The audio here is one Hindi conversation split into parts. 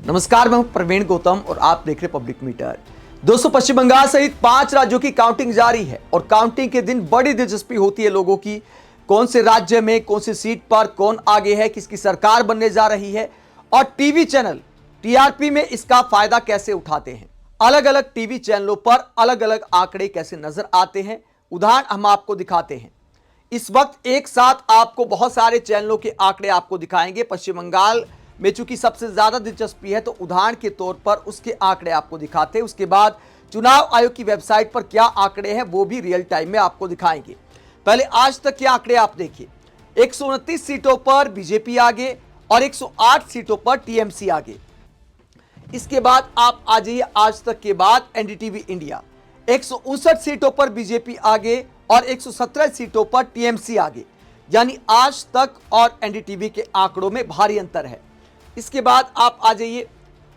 नमस्कार, मैं हूं प्रवीण गौतम और आप देख रहे पब्लिक मीटर। दोस्तों, पश्चिम बंगाल सहित 5 राज्यों की काउंटिंग जारी है और काउंटिंग के दिन बड़ी दिलचस्पी होती है लोगों की। कौन से राज्य में कौन सी सीट पर कौन आगे है, किसकी सरकार बनने जा रही है और टीवी चैनल टीआरपी में इसका फायदा कैसे उठाते हैं। अलग अलग टीवी चैनलों पर अलग अलग आंकड़े कैसे नजर आते हैं, उदाहरण हम आपको दिखाते हैं। इस वक्त एक साथ आपको बहुत सारे चैनलों के आंकड़े आपको दिखाएंगे। पश्चिम बंगाल में चूंकि सबसे ज्यादा दिलचस्पी है तो उदाहरण के तौर पर उसके आंकड़े आपको दिखाते हैं। उसके बाद चुनाव आयोग की वेबसाइट पर क्या आंकड़े हैं वो भी रियल टाइम में आपको दिखाएंगे। पहले आज तक के आंकड़े आप देखिए। 129 सीटों पर बीजेपी आगे और 108 सीटों पर टीएमसी आगे। इसके बाद आप आ जाइए आज तक के बाद एनडीटीवी इंडिया। 159 सीटों पर बीजेपी आगे और 117 सीटों पर टीएमसी आगे, यानी आज तक और एनडीटीवी के आंकड़ों में भारी अंतर है। इसके बाद आप आ जाइए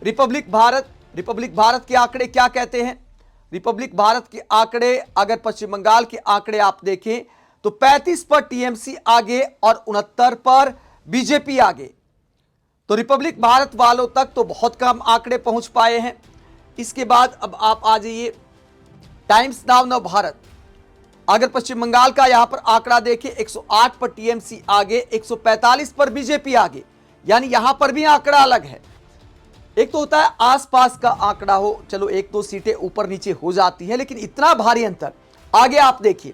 रिपब्लिक भारत के आंकड़े क्या कहते हैं। रिपब्लिक भारत के आंकड़े अगर पश्चिम बंगाल के आंकड़े आप देखें तो 35 पर टीएमसी आगे और 69 पर बीजेपी आगे। तो रिपब्लिक भारत वालों तक तो बहुत कम आंकड़े पहुंच पाए हैं। इसके बाद अब आप आ जाइए टाइम्स नाउ नव भारत। अगर पश्चिम बंगाल का यहां पर आंकड़ा देखें 108 पर टीएमसी आगे, 145 पर बीजेपी आगे, यानी यहां पर भी आंकड़ा अलग है। एक तो होता है आसपास का आंकड़ा हो, चलो एक दो सीटें ऊपर नीचे हो जाती है, लेकिन इतना भारी अंतर। आगे आप देखिए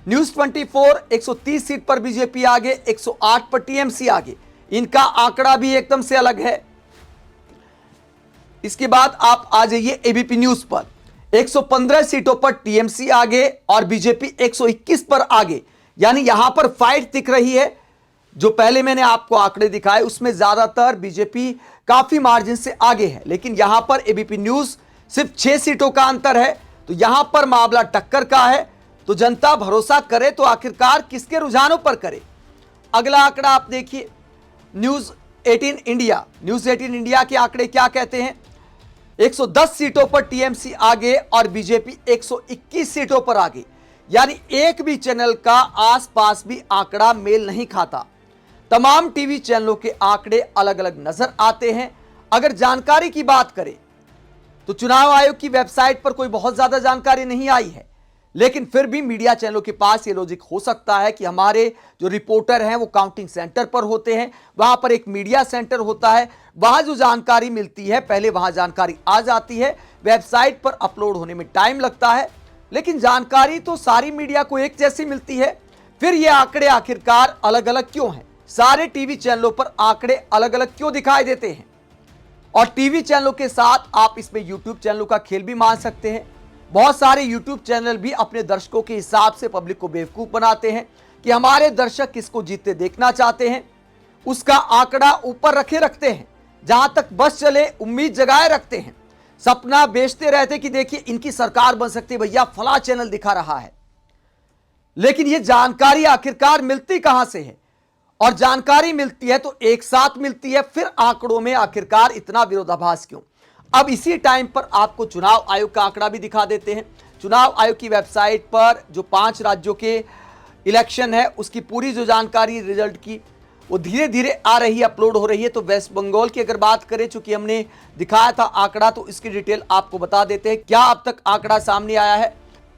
न्यूज 24 130 सीट पर बीजेपी आगे, 108 पर टीएमसी आगे, इनका आंकड़ा भी एकदम से अलग है। इसके बाद आप आ जाइए एबीपी न्यूज पर। 115 सीटों पर टीएमसी आगे और बीजेपी 121 पर आगे, यानी यहां पर फाइट दिख रही है। जो पहले मैंने आपको आंकड़े दिखाए उसमें ज्यादातर बीजेपी काफी मार्जिन से आगे है, लेकिन यहां पर एबीपी न्यूज सिर्फ 6 सीटों का अंतर है। तो यहां पर मामला टक्कर का है। तो जनता भरोसा करे तो आखिरकार किसके रुझानों पर करे। अगला आंकड़ा आप देखिए न्यूज 18 इंडिया। न्यूज 18 इंडिया के आंकड़े क्या कहते हैं। 110 सीटों पर टीएमसी आगे और बीजेपी 121 सीटों पर आगे, यानी एक भी चैनल का आसपास भी आंकड़ा मेल नहीं खाता। तमाम टीवी चैनलों के आंकड़े अलग अलग नजर आते हैं। अगर जानकारी की बात करें तो चुनाव आयोग की वेबसाइट पर कोई बहुत ज्यादा जानकारी नहीं आई है, लेकिन फिर भी मीडिया चैनलों के पास ये लॉजिक हो सकता है कि हमारे जो रिपोर्टर हैं वो काउंटिंग सेंटर पर होते हैं, वहां पर एक मीडिया सेंटर होता है, वहां जो जानकारी मिलती है पहले वहां जानकारी आ जाती है, वेबसाइट पर अपलोड होने में टाइम लगता है, लेकिन जानकारी तो सारी मीडिया को एक जैसी मिलती है। फिर ये आंकड़े आखिरकार अलग अलग क्यों हैं? सारे टीवी चैनलों पर आंकड़े अलग अलग क्यों दिखाई देते हैं? और टीवी चैनलों के साथ आप इसमें यूट्यूब चैनलों का खेल भी मान सकते हैं। बहुत सारे यूट्यूब चैनल भी अपने दर्शकों के हिसाब से पब्लिक को बेवकूफ बनाते हैं कि हमारे दर्शक किसको जीतते देखना चाहते हैं, उसका आंकड़ा ऊपर रखते हैं, जहां तक बस चले उम्मीद जगाए रखते हैं, सपना बेचते रहते कि देखिए इनकी सरकार बन सकती है, भैया फला चैनल दिखा रहा है। लेकिन यह जानकारी आखिरकार मिलती कहां से है? और जानकारी मिलती है तो एक साथ मिलती है, फिर आंकड़ों में आखिरकार इतना विरोधाभास क्यों? अब इसी टाइम पर आपको चुनाव आयोग का आंकड़ा भी दिखा देते हैं। चुनाव आयोग की वेबसाइट पर जो 5 राज्यों के इलेक्शन है उसकी पूरी जो जानकारी रिजल्ट की वो धीरे धीरे आ रही है, अपलोड हो रही है। तो वेस्ट बंगाल की अगर बात करें, चूंकि हमने दिखाया था आंकड़ा, तो इसकी डिटेल आपको बता देते हैं क्या अब तक आंकड़ा सामने आया है।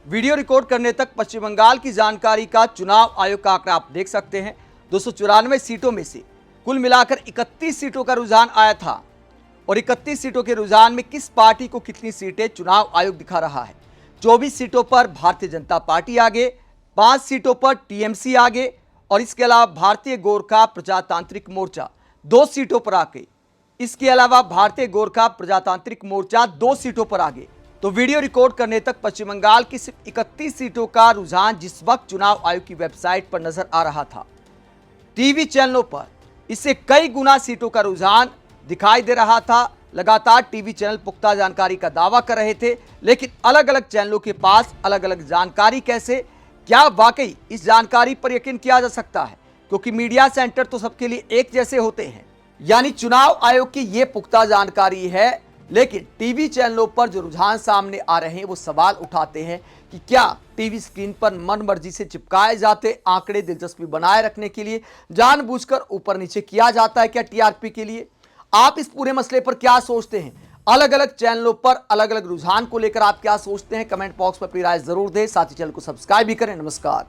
वीडियो रिकॉर्ड करने तक पश्चिम बंगाल की जानकारी का चुनाव आयोग का आंकड़ा आप देख सकते हैं। 294 सीटों में से कुल मिलाकर 31 सीटों का रुझान आया था और 31 सीटों के रुझान में किस पार्टी को कितनी सीटें चुनाव आयोग दिखा रहा है। 24 सीटों पर भारतीय जनता पार्टी आगे, 5 सीटों पर टीएमसी आगे और इसके अलावा भारतीय गोरखा प्रजातांत्रिक मोर्चा 2 सीटों पर आगे। इसके अलावा भारतीय गोरखा प्रजातांत्रिक मोर्चा 2 सीटों पर आगे। तो वीडियो रिकॉर्ड करने तक पश्चिम बंगाल की सिर्फ 31 सीटों का रुझान जिस वक्त चुनाव आयोग की वेबसाइट पर नजर आ रहा था, टीवी चैनलों पर इससे कई गुना सीटों का रुझान दिखाई दे रहा था। लगातार टीवी चैनल पुख्ता जानकारी का दावा कर रहे थे, लेकिन अलग अलग चैनलों के पास अलग अलग जानकारी कैसे? क्या वाकई इस जानकारी पर यकीन किया जा सकता है? क्योंकि मीडिया सेंटर तो सबके लिए एक जैसे होते हैं, यानी चुनाव आयोग की यह पुख्ता जानकारी है, लेकिन टीवी चैनलों पर जो रुझान सामने आ रहे हैं वो सवाल उठाते हैं कि क्या टीवी स्क्रीन पर मन मर्जी से चिपकाए जाते आंकड़े दिलचस्पी बनाए रखने के लिए जानबूझकर ऊपर नीचे किया जाता है क्या टीआरपी के लिए? आप इस पूरे मसले पर क्या सोचते हैं? अलग अलग चैनलों पर अलग अलग रुझान को लेकर आप क्या सोचते हैं? कमेंट बॉक्स में अपनी राय जरूर दें, साथ ही चैनल को सब्सक्राइब भी करें। नमस्कार।